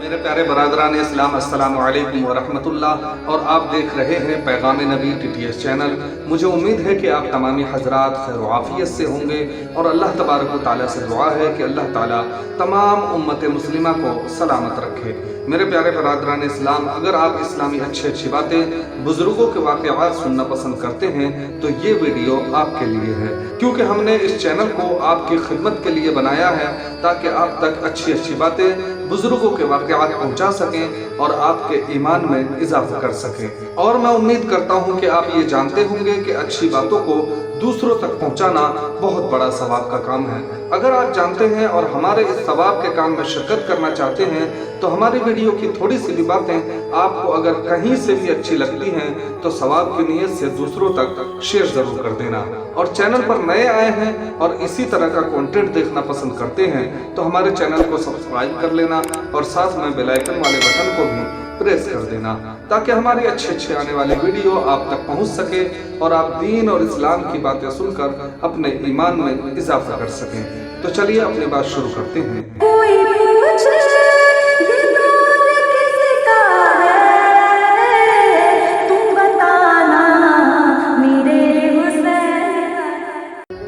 میرے پیارے برادران اسلام، السلام علیکم ورحمۃ اللہ، اور آپ دیکھ رہے ہیں پیغام نبی TTS چینل۔ مجھے امید ہے کہ آپ تمامی حضرات خیر و عافیت سے ہوں گے، اور اللہ تبارک و تعالیٰ سے دعا ہے کہ اللہ تعالیٰ تمام امت مسلمہ کو سلامت رکھے۔ میرے پیارے برادران اسلام، اگر آپ اسلامی اچھی باتیں، بزرگوں کے واقعات سننا پسند کرتے ہیں تو یہ ویڈیو آپ کے لیے ہے، کیونکہ ہم نے اس چینل کو آپ کی خدمت کے لیے بنایا ہے تاکہ آپ تک اچھی باتیں، بزرگوں کے واقعات پہنچا سکیں اور آپ کے ایمان میں اضافہ کر سکیں۔ اور میں امید کرتا ہوں کہ آپ یہ جانتے ہوں گے کہ اچھی باتوں کو دوسروں تک پہنچانا بہت بڑا ثواب کا کام ہے۔ اگر آپ جانتے ہیں اور ہمارے اس ثواب کے کام میں شرکت کرنا چاہتے ہیں تو ہماری ویڈیو کی تھوڑی سی بھی باتیں آپ کو اگر کہیں سے بھی اچھی لگتی ہیں تو ثواب کی نیت سے دوسروں تک شیئر ضرور کر دینا۔ اور چینل پر نئے آئے ہیں اور اسی طرح کا کنٹینٹ دیکھنا پسند کرتے ہیں تو ہمارے چینل کو سبسکرائب کر لینا اور ساتھ میں بیل آئیکن والے بٹن کو بھی پریس کر دینا تاکہ ہماری اچھے آنے والے ویڈیو آپ تک پہنچ سکے اور آپ دین اور اسلام کی باتیں سن کر اپنے ایمان میں اضافہ کر سکیں۔ تو چلیے اپنی بات شروع کرتے ہیں۔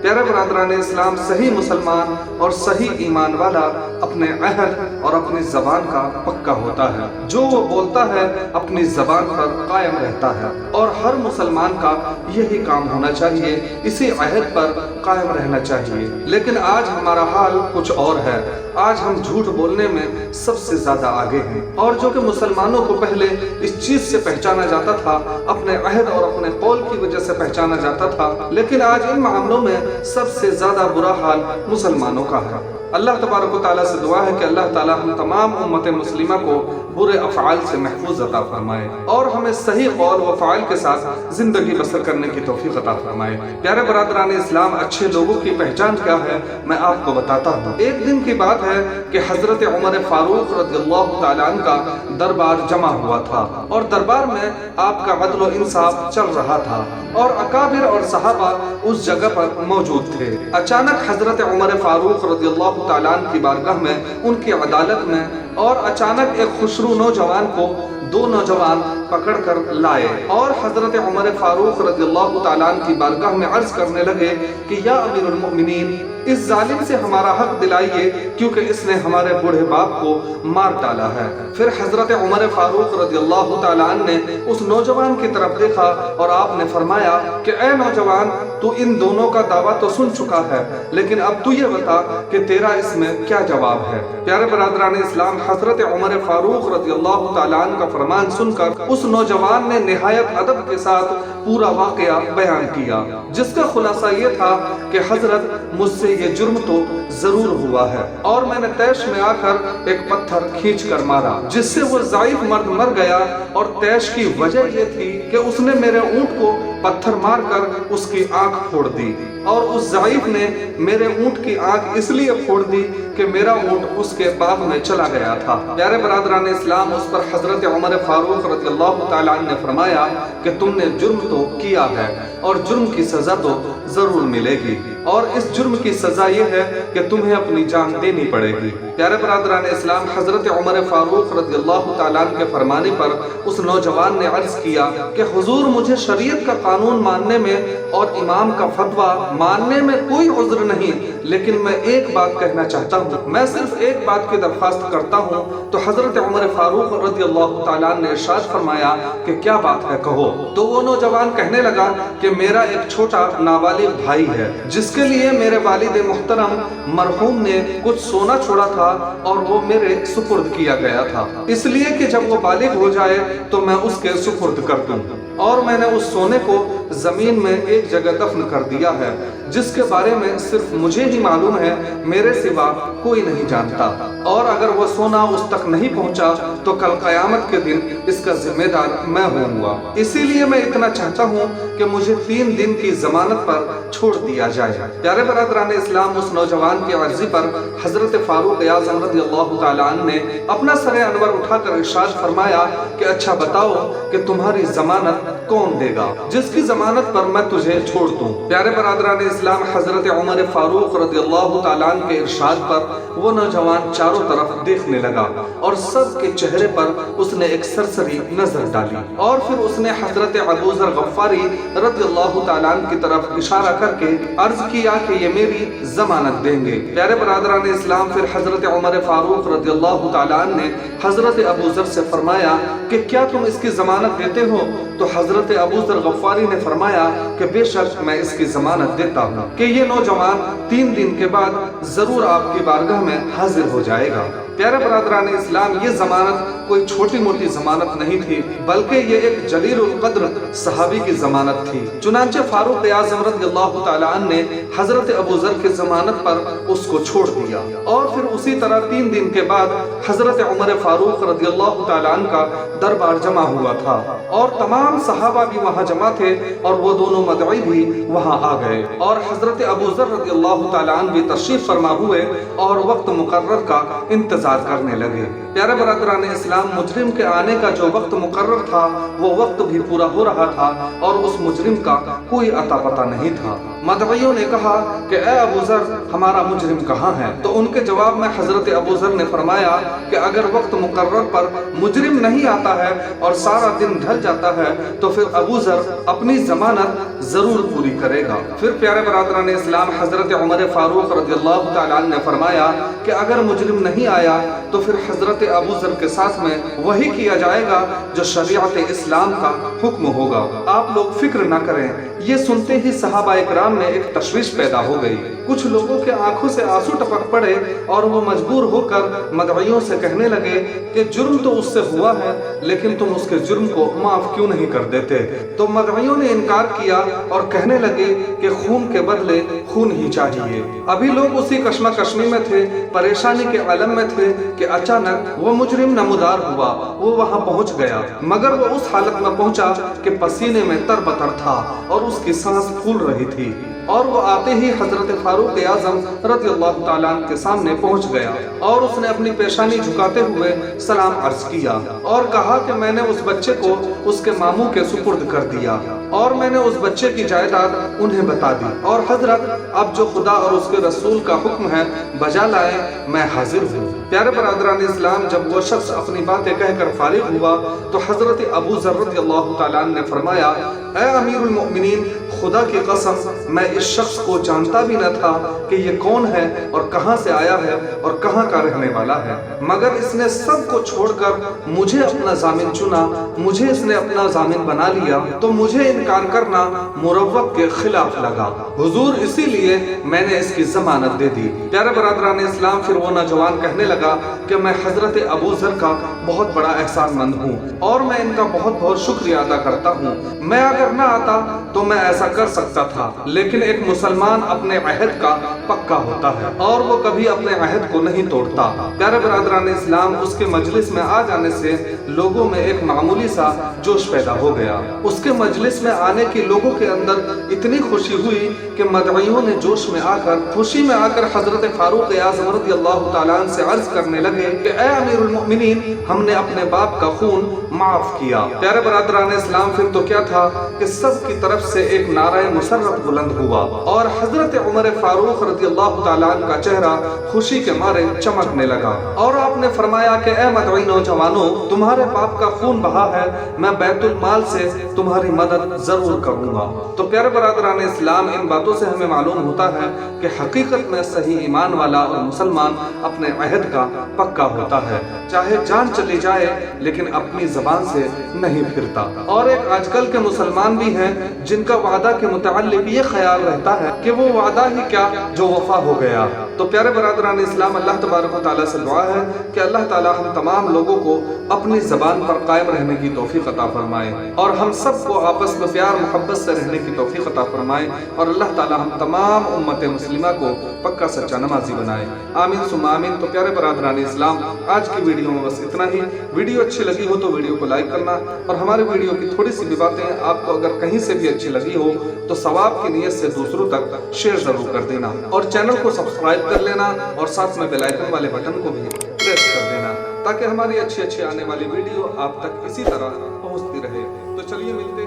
پیارے برادران اسلام، صحیح مسلمان اور صحیح ایمان والا اپنے عہد اور اپنی زبان کا پکا ہوتا ہے۔ جو وہ بولتا ہے اپنی زبان پر قائم رہتا ہے، اور ہر مسلمان کا یہی کام ہونا چاہیے، اسی عہد پر قائم رہنا چاہیے۔ لیکن آج ہمارا حال کچھ اور ہے۔ آج ہم جھوٹ بولنے میں سب سے زیادہ آگے ہیں، اور جو کہ مسلمانوں کو پہلے اس چیز سے پہچانا جاتا تھا، اپنے عہد اور اپنے قول کی وجہ سے پہچانا جاتا تھا، لیکن آج ان معاملوں میں سب سے زیادہ برا حال مسلمانوں کا ہے۔ اللہ تبارک و تعالیٰ سے دعا ہے کہ اللہ تعالیٰ ہم تمام امت مسلمہ کو برے افعال سے محفوظ عطا فرمائے اور ہمیں صحیح قول و فعال کے ساتھ زندگی بسر کرنے کی توفیق عطا فرمائے۔ پیارے برادران اسلام، اچھے لوگوں کی پہچان کیا ہے میں آپ کو بتاتا ہوں۔ ایک دن کی بات ہے کہ حضرت عمر فاروق رضی اللہ تعالیٰ عنہ کا دربار جمع ہوا تھا، اور دربار میں آپ کا عدل و انصاف چل رہا تھا، اور اکابر اور صحابہ اس جگہ پر موجود تھے۔ اچانک حضرت عمر فاروق رضی اللہ تعالیٰ عنہ کی بارگاہ میں، ان کی عدالت میں، اور اچانک ایک خوشرو نوجوان کو دو نوجوان پکڑ کر لائے اور حضرت عمر فاروق رضی اللہ تعالیٰ عنہ کی بارگاہ میں عرض کرنے لگے کہ یا امیر المؤمنین، اس ظالم سے ہمارا حق دلائیے کیونکہ اس نے ہمارے بوڑھے باپ کو مار ڈالا ہے۔ پھر حضرت عمر فاروق رضی اللہ تعالیٰ عنہ نے اس نوجوان کی طرف دیکھا اور آپ نے فرمایا کہ اے نوجوان، تو ان دونوں کا دعویٰ تو سن چکا ہے، لیکن اب تو یہ بتا کہ تیرا اس میں کیا جواب ہے۔ پیارے برادران اسلام، حضرت عمر فاروق رضی اللہ تعالیٰ عنہ کا فرمان سن کر اس نوجوان نے نہایت ادب کے ساتھ پورا واقعہ بیان کیا، جس کا خلاصہ یہ تھا کہ حضرت، مجھ سے یہ جرم تو ضرور ہوا ہے، اور میں نے تیش میں آ کر ایک پتھر کھینچ کر مارا جس سے وہ ضعیف مرد مر گیا، اور تیش کی وجہ یہ تھی کہ اس نے میرے اونٹ کو پتھر مار کر اس کی آنکھ پھوڑ دی، اور اس ضعیف نے میرے اونٹ کی آنکھ اس لیے پھوڑ دی کہ میرا اونٹ اس کے باغ میں چلا گیا تھا۔ پیارے برادران اسلام، اس پر حضرت عمر فاروق رضی اللہ تعالیٰ عنہ نے فرمایا کہ تم نے جرم تو کیا ہے اور جرم کی سزا تو ضرور ملے گی، اور اس جرم کی سزا یہ ہے کہ تمہیں اپنی جان دینی پڑے گی۔ پیارے برادران اسلام، حضرت عمر فاروق رضی اللہ تعالیٰ عنہ کے فرمانے پر اس نوجوان نے عرض کیا کہ حضور، مجھے شریعت کا قانون ماننے میں اور امام کا فتویٰ ماننے میں کوئی عذر نہیں، لیکن میں ایک بات کہنا چاہتا ہوں، میں صرف ایک بات کی درخواست کرتا ہوں۔ تو حضرت عمر فاروق رضی اللہ تعالیٰ عنہ نے ارشاد فرمایا کہ کیا بات ہے، کہو۔ تو وہ نوجوان کہنے لگا کہ میرا ایک چھوٹا نابالغ بھائی ہے جس کے لیے میرے والد محترم مرحوم نے کچھ سونا چھوڑا تھا اور وہ میرے سپرد کیا گیا تھا، اس لیے کہ جب وہ بالغ ہو جائے تو میں اس کے سپرد کر دوں، اور میں نے اس سونے کو زمین میں ایک جگہ دفن کر دیا ہے جس کے بارے میں صرف مجھے ہی معلوم ہے، میرے سوا کوئی نہیں جانتا، اور اگر وہ سونا اس تک نہیں پہنچا تو کل قیامت کے دن اس کا ذمہ دار میں ہوں گا، اسی لیے میں اتنا چاہتا ہوں کہ مجھے 3 دن کی ضمانت پر چھوڑ دیا جائے۔ پیارے برادران اسلام، اس نوجوان کی عرضی پر حضرت فاروق اعظم رضی اللہ تعالیٰ عنہ نے اپنا سر انور اٹھا کر ارشاد فرمایا کہ اچھا بتاؤ کہ تمہاری ضمانت कौन देगा जिसकी जमानत पर मैं तुझे छोड़ दूं। प्यारे बरादरान इस्लाम, हजरत उमर फारूक रज़ियल्लाहु ताला अन्हु के इरशाद पर वो नौजवान चारों तरफ देखने लगा और सबके चेहरे पर उसने एक सरसरी नजर डाली और फिर उसने हजरत अबू ज़र गफ़ारी रज़ियल्लाहु ताला अन्हु की तरफ इशारा करके अर्ज किया कि ये मेरी जमानत देंगे। प्यारे बरादरान इस्लाम, फिर हजरत उमर फारूक रज़ियल्लाहु ताला अन्हु ने हजरत अबू ज़र से फरमाया कि क्या तुम इसकी जमानत देते हो? तो हजरत अबू ज़र गफ़ारी ने फरमाया कि बेशक मैं इसकी जमानत देता हूँ कि ये नौजवान 3 दिन के बाद जरूर आपकी बारगाह में हाजिर हो जाएगा। प्यारे बरादरान इस्लाम, ये जमानत कोई छोटी मोटी जमानत नहीं थी, बल्कि ये एक जलीलुल क़द्र सहाबी की जमानत थी। चुनांचे फारूक आज़म रज़ियल्लाहु ताला अन्हु ने हजरत अबू ज़र की जमानत पर उसको छोड़ दिया और फिर उसी तरह 3 दिन के बाद हजरत उमर फारूक रज़ियल्लाहु ताला अन्हु का दरबार जमा हुआ था और तमाम सहाबा भी वहाँ जमा थे और वो दोनों मदई भी वहाँ आ गए और हजरत अबू ज़र रज़ियल्लाहु ताला अन्हु भी तशरीफ फरमा हुए और वक्त मुकर्रर का इंतजार करने लगे। प्यारे बरादरान इस्लाम, मुजरिम के आने का जो वक्त मुकर्रर था वो वक्त भी पूरा हो रहा था और उस मुजरिम का कोई अता पता नहीं था। मदईयों ने कहा कि ए अबू ज़र, हमारा मुजरिम कहाँ है? तो उनके जवाब में हजरत अबू ज़र ने फरमाया कि अगर वक्त मुकर्रर पर मुजरिम नहीं आता है और सारा दिन ढल जाता है तो फिर अबू ज़र अपनी जमानत जरूर पूरी करेगा। फिर प्यारे बरादरान इस्लाम, हजरत उमर फारूक रज़ियल्लाहु ताला अन्हु ने फरमाया कि अगर मुजरिम नहीं आया तो फिर हजरत अबू ज़र के साथ में वही किया जाएगा जो शरीयत इस्लाम का हुक्म होगा। आप लोग फिक्र ना करें। ये सुनते ही सहाबा इकराम में एक तशवीश पैदा हो गई। कुछ लोगों के आंखों से आंसू टपक पड़े और वो मजबूर होकर मदईयों से कहने लगे कि जुर्म तो उससे हुआ है, लेकिन तुम उसके जुर्म को माफ क्यों नहीं कर देते? तो मदईयों ने इनकार किया और कहने लगे कि खून के बदले खून ही चाहिए। अभी लोग उसी कश्मकशी में थे, परेशानी के आलम में थे कि अचानक वो मुजरिम नमूदार हुआ। वो वहाँ पहुँच गया, मगर वो उस हालत में पहुँचा कि पसीने में तरबतर था और उसकी सांस फूल रही थी और वो आते ही हजरत फारूक आज़म रज़ियल्लाहु ताला अन्हु के सामने पहुंच गया और उसने अपनी पेशानी झुकाते हुए सलाम अर्ज किया और कहा कि मैंने उस बच्चे को उसके मामू के सुपुर्द कर दिया और मैंने उस बच्चे की जायदाद उन्हें बता दी और हजरत अब जो खुदा और उसके रसूल का हुक्म है बजा लाए, मैं हाजिर हूँ। प्यारे बरादरान इस्लाम, जब वो शख्स अपनी बातें कहकर फारिग हुआ तो हजरत अबू ज़र रज़ियल्लाहु ताला अन्हु ने फरमाया, ऐ अमीरुल मोमिनीन, खुदा की कसम मैं इस शख्स को जानता भी न था कि ये कौन है और कहां से आया है और कहां का रहने वाला है, मगर इसने सब को छोड़कर मुझे अपना जामिन चुना, मुझे इसने अपना जामिन बना लिया, तो मुझे इनकार करना मुरव्वत के खिलाफ लगा। हुजूर, इसीलिए मैंने इसकी जमानत दे दी। प्यारे बरादरान इस्लाम, फिर वो नौजवान कहने लगा कि मैं हजरत अबू ज़र का बहुत बड़ा एहसानमंद हूँ और मैं इनका बहुत बहुत शुक्रिया अदा करता हूँ। मैं अगर ना आता तो मैं ऐसा कर सकता था, लेकिन एक मुसलमान अपने अहद का पक्का होता है और वो कभी अपने अहद को नहीं तोड़ता। प्यारे बरादरान इस्लाम, उसके मजलिस में आ जाने से लोगों में एक मामूली सा जोश पैदा हो गया। उसके मजलिस में आने की लोगों के अंदर इतनी खुशी हुई कि मदईयों ने जोश में आकर, खुशी में आकर हजरत फारूक आज़म रज़ियल्लाहु ताला अन्हु से अर्ज करने लगे कि ऐ अमीरुल मोमिनीन, हमने अपने बाप का खून माफ किया। प्यारे बरादरान इस्लाम, फिर तो क्या था कि सब की तरफ से एक नारा मुसर्रत बुलंद हुआ और हजरत उमर फारूक रज़ियल्लाहु ताला अन्हु का चेहरा खुशी के मारे चमकने लगा और आपने फरमाया कि ऐ मदई नौजवानों, तुम्हारे बाप का खून बहा है, मैं बैतुल माल से तुम्हारी मदद जरूर करूंगा। तो प्यारे बरादरान इस्लाम, इन बातों से हमें मालूम होता है कि हकीकत में सही ईमान वाला और मुसलमान अपने अहद का पक्का होता है, चाहे जान चली जाए लेकिन अपनी जबान से नहीं फिरता। और एक आजकल के मुसलमान भी हैं जिनका वादा के मुताल्लिक ये ख्याल रहता है कि वो वादा ही क्या जो वफा हो गया। तो प्यारे बरादरान इस्लाम, अल्लाह तबारक व तआला से दुआ है कि अल्लाह ताला हम तमाम लोगों को अपनी ज़बान पर कायम रहने की तौफीक अता फरमाए और हम सबको आपस में प्यार मोहब्बत से रहने की तौफीक अता फरमाए और अल्लाह ताला हम तमाम उम्मत मुस्लिमा को पक्का सच्चा नमाजी बनाए। आमीन सुम्मा आमीन। तो प्यारे बरादरान इस्लाम, आज की वीडियो में बस इतना ही। वीडियो अच्छी लगी हो तो वीडियो को लाइक करना और हमारे वीडियो की थोड़ी सी भी बातें आपको अगर कहीं से भी अच्छी लगी हो तो सवाब की नीयत से दूसरों तक शेयर जरूर कर देना और चैनल को सब्सक्राइब कर लेना और साथ में बेल आइकन वाले बटन को भी प्रेस कर देना ताकि हमारी अच्छी अच्छी आने वाली वीडियो आप तक इसी तरह पहुंचती रहे। तो चलिए मिलते